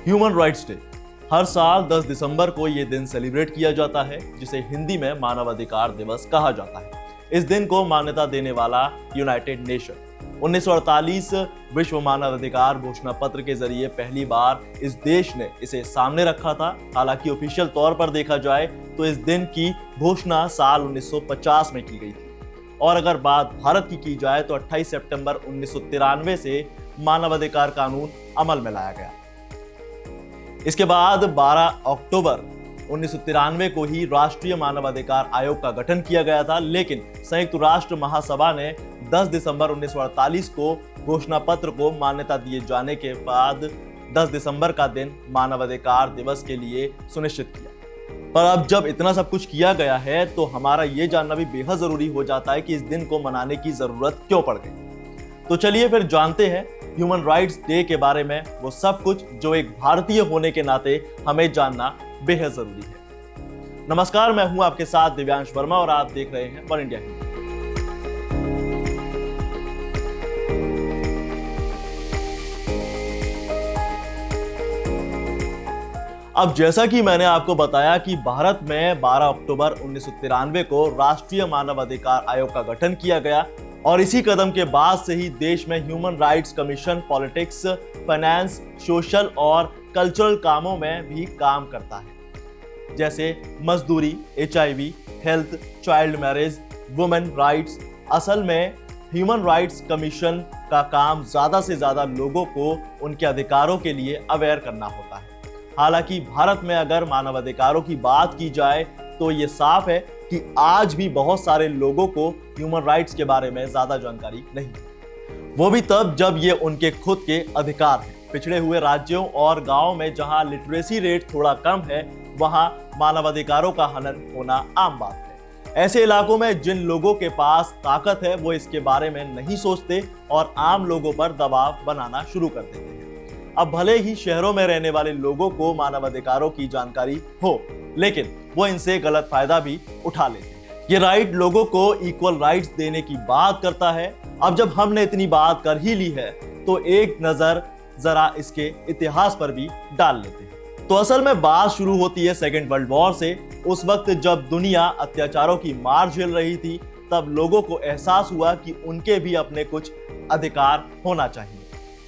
Human rights day हर साल 10 दिसंबर को ये दिन सेलिब्रेट किया जाता है, जिसे हिंदी में मानवाधिकार दिवस कहा जाता है। इस दिन को मान्यता देने वाला यूनाइटेड नेशन 1948 विश्व मानवाधिकार घोषणा पत्र के जरिए पहली बार इस देश ने इसे सामने रखा था। हालांकि ऑफिशियल तौर पर देखा जाए तो इस दिन की घोषणा साल 1950 में की गई थी, और अगर बात भारत की जाए तो 28 सितंबर 1993 से मानवाधिकार कानून अमल में लाया गया। इसके बाद 12 अक्टूबर 1993 को ही राष्ट्रीय मानवाधिकार आयोग का गठन किया गया था, लेकिन संयुक्त राष्ट्र महासभा ने 10 दिसंबर 1948 को घोषणा पत्र को मान्यता दिए जाने के बाद 10 दिसंबर का दिन मानवाधिकार दिवस के लिए सुनिश्चित किया। पर अब जब इतना सब कुछ किया गया है तो हमारा ये जानना भी बेहद जरूरी हो जाता है कि इस दिन को मनाने की जरूरत क्यों पड़ गई। तो चलिए फिर जानते हैं ह्यूमन राइट्स डे के बारे में वो सब कुछ जो एक भारतीय होने के नाते हमें जानना बेहद जरूरी है। नमस्कार, मैं हूं आपके साथ दिव्यांश वर्मा और आप देख रहे हैं वन इंडिया हिंदी। अब जैसा कि मैंने आपको बताया कि भारत में 12 अक्टूबर 1993 को राष्ट्रीय मानवाधिकार आयोग का गठन किया गया, और इसी कदम के बाद से ही देश में human rights commission politics, finance, social और कल्चरल कामों में भी काम करता है, जैसे मजदूरी, HIV, health, child marriage, women rights. असल में ह्यूमन राइट्स कमीशन का काम ज्यादा से ज्यादा लोगों को उनके अधिकारों के लिए अवेयर करना होता है। हालांकि भारत में अगर मानवाधिकारों की बात की जाए तो ये साफ है कि आज भी बहुत सारे लोगों को ह्यूमन राइट्स के बारे में ज्यादा जानकारी नहीं है, वो भी तब जब ये उनके खुद के अधिकार हैं। पिछड़े हुए राज्यों और गांवों में जहां लिटरेसी रेट थोड़ा कम है, वहां मानवाधिकारों का हनन होना आम बात है। ऐसे इलाकों में जिन लोगों के पास ताकत है वो इसके बारे में नहीं सोचते और आम लोगों पर दबाव बनाना शुरू कर देते हैं। अब भले ही शहरों में रहने वाले लोगों को मानवाधिकारों की जानकारी हो, लेकिन वो इनसे गलत फायदा भी उठा लेते हैं। ये राइट लोगों को इक्वल राइट्स देने की बात करता है। अब जब हमने इतनी बात कर ही ली है तो एक नजर जरा इसके इतिहास पर भी डाल लेते हैं। तो असल में बात शुरू होती है सेकेंड वर्ल्ड वॉर से। उस वक्त जब दुनिया अत्याचारों की मार झेल रही थी, तब लोगों को एहसास हुआ कि उनके भी अपने कुछ अधिकार होना चाहिए।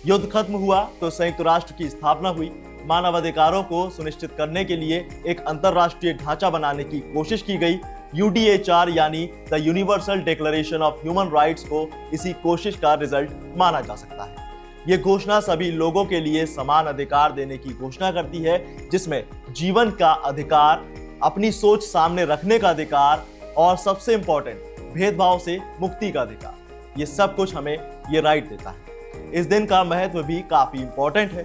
युद्ध खत्म हुआ तो संयुक्त राष्ट्र की स्थापना हुई। मानवाधिकारों को सुनिश्चित करने के लिए एक अंतरराष्ट्रीय ढांचा बनाने की कोशिश की गई। UDHR यानी the universal declaration of human rights को इसी कोशिश का रिजल्ट माना जा सकता है। ये घोषणा सभी लोगों के लिए समान अधिकार देने की घोषणा करती है, जिसमें जीवन का अधिकार, अपनी सोच सामने रखने का अधिकार और सबसे इंपॉर्टेंट भेदभाव से मुक्ति का अधिकार। ये सब कुछ हमें ये राइट देता है। इस दिन का महत्व भी काफी इंपॉर्टेंट है।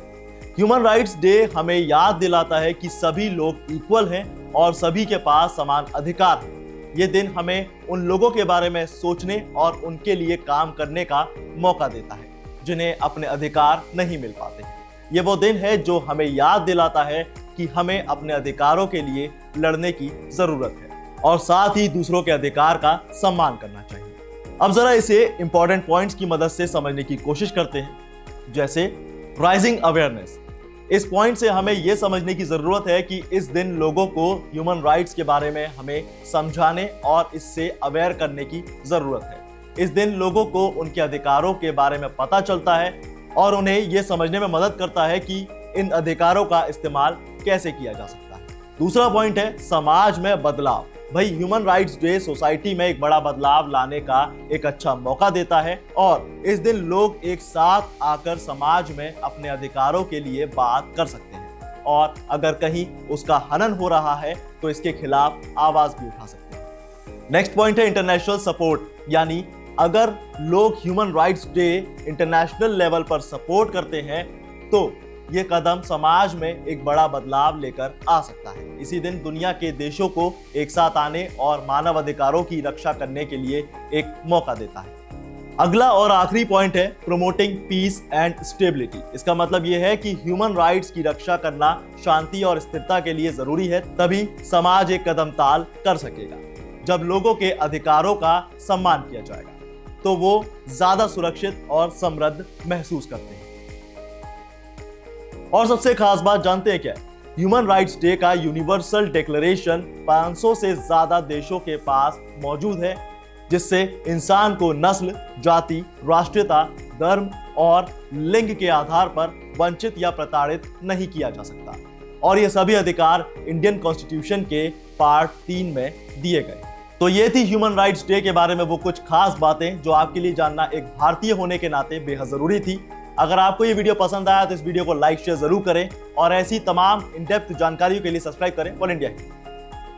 ह्यूमन राइट्स डे हमें याद दिलाता है कि सभी लोग इक्वल हैं और सभी के पास समान अधिकार हैं। ये दिन हमें उन लोगों के बारे में सोचने और उनके लिए काम करने का मौका देता है जिन्हें अपने अधिकार नहीं मिल पाते हैं। ये वो दिन है जो हमें याद दिलाता है कि हमें अपने अधिकारों के लिए लड़ने की जरूरत है और साथ ही दूसरों के अधिकार का सम्मान करना चाहिए। अब जरा इसे इंपॉर्टेंट पॉइंट्स की मदद से समझने की कोशिश करते हैं, जैसे राइजिंग अवेयरनेस। इस पॉइंट से हमें यह समझने की जरूरत है कि इस दिन लोगों को ह्यूमन राइट्स के बारे में हमें समझाने और इससे अवेयर करने की जरूरत है। इस दिन लोगों को उनके अधिकारों के बारे में पता चलता है और उन्हें यह समझने में मदद करता है कि इन अधिकारों का इस्तेमाल कैसे किया जा सकता है। दूसरा पॉइंट है समाज में बदलाव। भाई, ह्यूमन राइट्स डे सोसाइटी में एक बड़ा बदलाव लाने का एक अच्छा मौका देता है और इस दिन लोग एक साथ आकर समाज में अपने अधिकारों के लिए बात कर सकते हैं और अगर कहीं उसका हनन हो रहा है तो इसके खिलाफ आवाज भी उठा सकते हैं। नेक्स्ट पॉइंट है इंटरनेशनल सपोर्ट, यानी अगर लोग human rights day international level पर सपोर्ट करते हैं तो ये कदम समाज में एक बड़ा बदलाव लेकर आ सकता है। इसी दिन दुनिया के देशों को एक साथ आने और मानव अधिकारों की रक्षा करने के लिए एक मौका देता है। अगला और आखिरी पॉइंट है प्रमोटिंग पीस एंड स्टेबिलिटी। इसका मतलब यह है कि ह्यूमन राइट्स की रक्षा करना शांति और स्थिरता के लिए जरूरी है, तभी समाज एक कदम ताल कर सकेगा। जब लोगों के अधिकारों का सम्मान किया जाएगा तो वो ज्यादा सुरक्षित और समृद्ध महसूस करते हैं। और सबसे खास बात जानते हैं क्या है? ह्यूमन राइट्स डे का यूनिवर्सल डिक्लेरेशन 500 से ज्यादा देशों के पास मौजूद है, जिससे इंसान को नस्ल, जाति, राष्ट्रीयता, धर्म और लिंग के आधार पर वंचित या प्रताड़ित नहीं किया जा सकता। और ये सभी अधिकार इंडियन कॉन्स्टिट्यूशन के पार्ट 3 में दिए गए। तो ये थी ह्यूमन राइट्स डे के बारे में वो कुछ खास बातें जो आपके लिए जानना एक भारतीय होने के नाते बेहद जरूरी थी। अगर आपको ये वीडियो पसंद आया तो इस वीडियो को लाइक शेयर जरूर करें और ऐसी तमाम इन डेप्थ जानकारियों के लिए सब्सक्राइब करें ऑल इंडिया।